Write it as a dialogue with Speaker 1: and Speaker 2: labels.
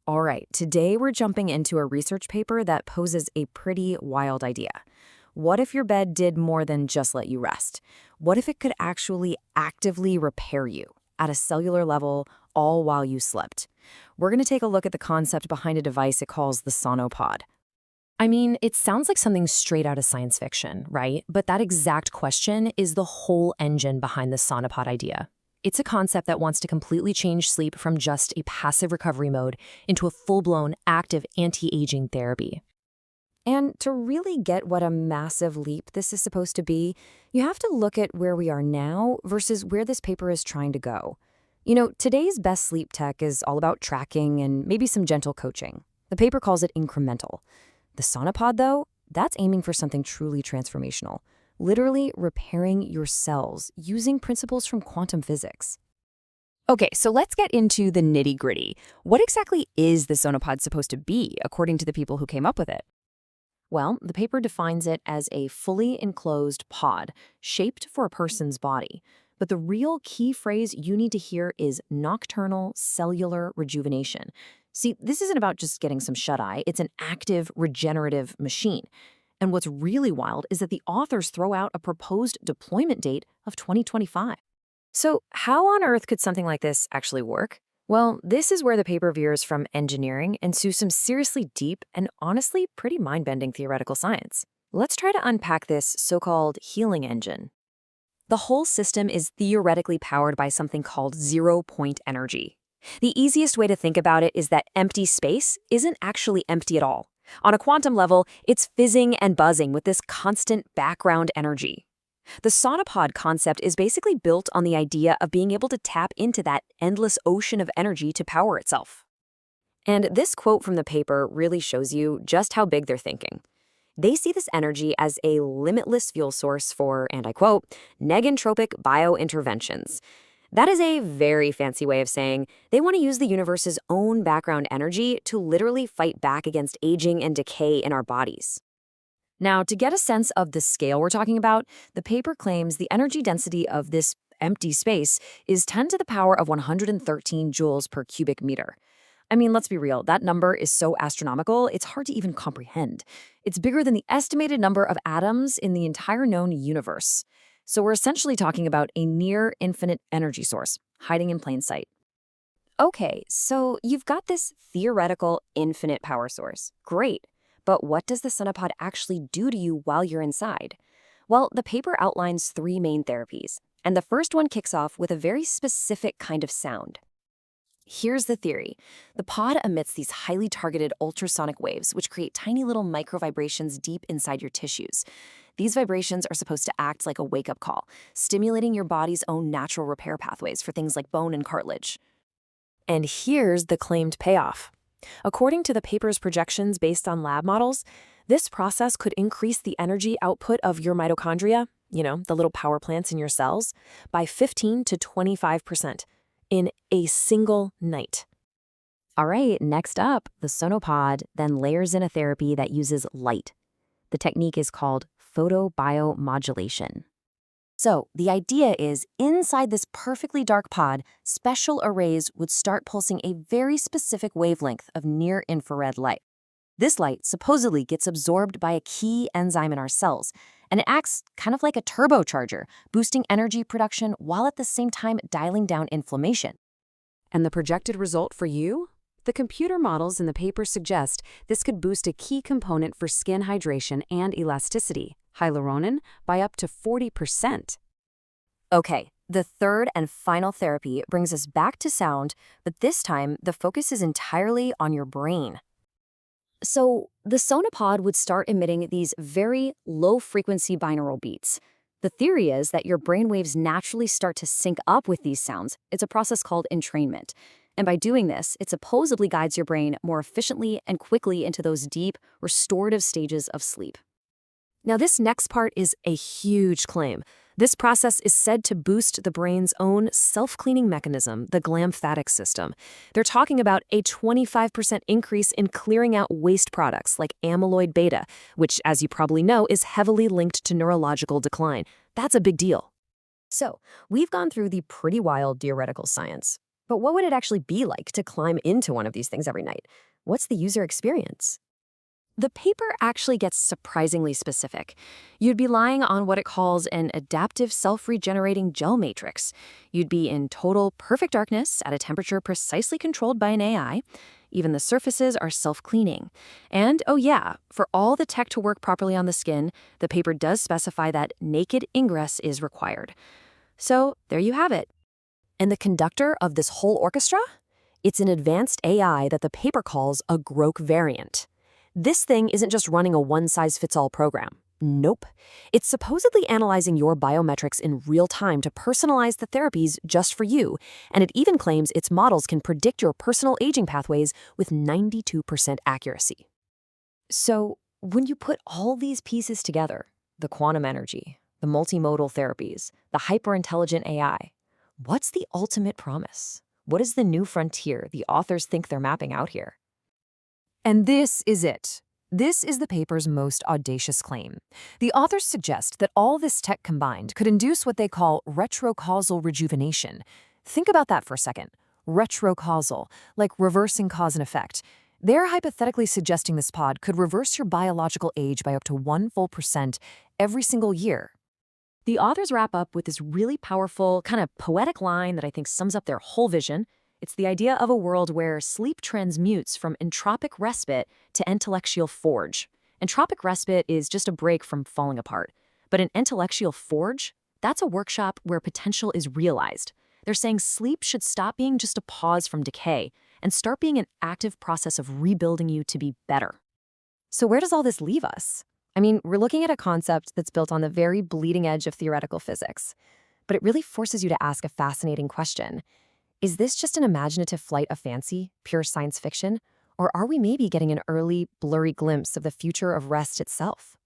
Speaker 1: All right, today we're jumping into a research paper that poses a pretty wild idea. What if your bed did more than just let you rest? What if it could actually actively repair you at a cellular level all while you slept? We're going to take a look at the concept behind a device it calls the Sonapod. I mean, it sounds like something straight out of science fiction, right? But that exact question is the whole engine behind the Sonapod idea. It's a concept that wants to completely change sleep from just a passive recovery mode into a full-blown active anti-aging therapy. And to really get what a massive leap this is supposed to be, you have to look at where we are now versus where this paper is trying to go. You know, today's best sleep tech is all about tracking and maybe some gentle coaching. The paper calls it incremental. The Sonapod, though, that's aiming for something truly transformational. Literally repairing your cells using principles from quantum physics. Okay, so let's get into the nitty-gritty. What exactly is the Sonapod supposed to be, according to the people who came up with it? Well, the paper defines it as a fully enclosed pod, shaped for a person's body. But the real key phrase you need to hear is nocturnal cellular rejuvenation. See, this isn't about just getting some shut-eye. It's an active regenerative machine. And what's really wild is that the authors throw out a proposed deployment date of 2025. So how on earth could something like this actually work? Well, this is where the paper veers from engineering into some seriously deep and honestly pretty mind-bending theoretical science. Let's try to unpack this so-called healing engine. The whole system is theoretically powered by something called zero-point energy. The easiest way to think about it is that empty space isn't actually empty at all. On a quantum level, it's fizzing and buzzing with this constant background energy. The Sonapod concept is basically built on the idea of being able to tap into that endless ocean of energy to power itself. And this quote from the paper really shows you just how big they're thinking. They see this energy as a limitless fuel source for, and I quote, negentropic biointerventions. That is a very fancy way of saying they want to use the universe's own background energy to literally fight back against aging and decay in our bodies. Now, to get a sense of the scale we're talking about, the paper claims the energy density of this empty space is 10 to the power of 113 joules per cubic meter. I mean, let's be real, that number is so astronomical, it's hard to even comprehend. It's bigger than the estimated number of atoms in the entire known universe. So we're essentially talking about a near infinite energy source, hiding in plain sight. Okay, so you've got this theoretical infinite power source. Great. But what does the Sonapod actually do to you while you're inside? Well, the paper outlines 3 main therapies, and the first one kicks off with a very specific kind of sound. Here's the theory. The pod emits these highly targeted ultrasonic waves, which create tiny little microvibrations deep inside your tissues. These vibrations are supposed to act like a wake-up call, stimulating your body's own natural repair pathways for things like bone and cartilage. And here's the claimed payoff. According to the paper's projections based on lab models, this process could increase the energy output of your mitochondria, the little power plants in your cells, by 15 to 25% in a single night. All right, next up, the Sonapod then layers in a therapy that uses light. The technique is called photobiomodulation. So the idea is, inside this perfectly dark pod, special arrays would start pulsing a very specific wavelength of near-infrared light. This light supposedly gets absorbed by a key enzyme in our cells, and it acts kind of like a turbocharger, boosting energy production while at the same time dialing down inflammation. And the projected result for you? The computer models in the paper suggest this could boost a key component for skin hydration and elasticity, hyaluronan, by up to 40%. Okay, the third and final therapy brings us back to sound, but this time the focus is entirely on your brain. So the Sonapod would start emitting these very low-frequency binaural beats. The theory is that your brainwaves naturally start to sync up with these sounds. It's a process called entrainment. And by doing this, it supposedly guides your brain more efficiently and quickly into those deep, restorative stages of sleep. Now, this next part is a huge claim. This process is said to boost the brain's own self-cleaning mechanism, the glymphatic system. They're talking about a 25% increase in clearing out waste products like amyloid beta, which, as you probably know, is heavily linked to neurological decline. That's a big deal. So, we've gone through the pretty wild theoretical science.
Speaker 2: But what would it actually be like to climb into one of these things every night? What's the user experience?
Speaker 1: The paper actually gets surprisingly specific. You'd be lying on what it calls an adaptive self-regenerating gel matrix. You'd be in total perfect darkness at a temperature precisely controlled by an AI. Even the surfaces are self-cleaning. And, oh yeah, for all the tech to work properly on the skin, the paper does specify that naked ingress is required. So there you have it.
Speaker 2: And the conductor of this whole orchestra? It's an advanced AI that the paper calls a Grok variant. This thing isn't just running a one-size-fits-all program. Nope. It's supposedly analyzing your biometrics in real time to personalize the therapies just for you, and it even claims its models can predict your personal aging pathways with 92% accuracy. So, when you put all these pieces together, the quantum energy, the multimodal therapies, the hyper-intelligent AI, what's the ultimate promise? What is the new frontier the authors think they're mapping out here? And this is it. This is the paper's most audacious claim. The authors suggest that all this tech combined could induce what they call retrocausal rejuvenation. Think about that for a second. Retrocausal, like reversing cause and effect. They're hypothetically suggesting this pod could reverse your biological age by up to 1 full % every single year. The authors wrap up with this really powerful, kind of poetic line that I think sums up their whole vision. It's the idea of a world where sleep transmutes from entropic respite to intellectual forge. Entropic respite is just a break from falling apart. But an intellectual forge, that's a workshop where potential is realized. They're saying sleep should stop being just a pause from decay and start being an active process of rebuilding you to be better. So where does all this leave us? I mean, we're looking at a concept that's built on the very bleeding edge of theoretical physics. But it really forces you to ask a fascinating question. Is this just an imaginative flight of fancy, pure science fiction? Or are we maybe getting an early, blurry glimpse of the future of rest itself?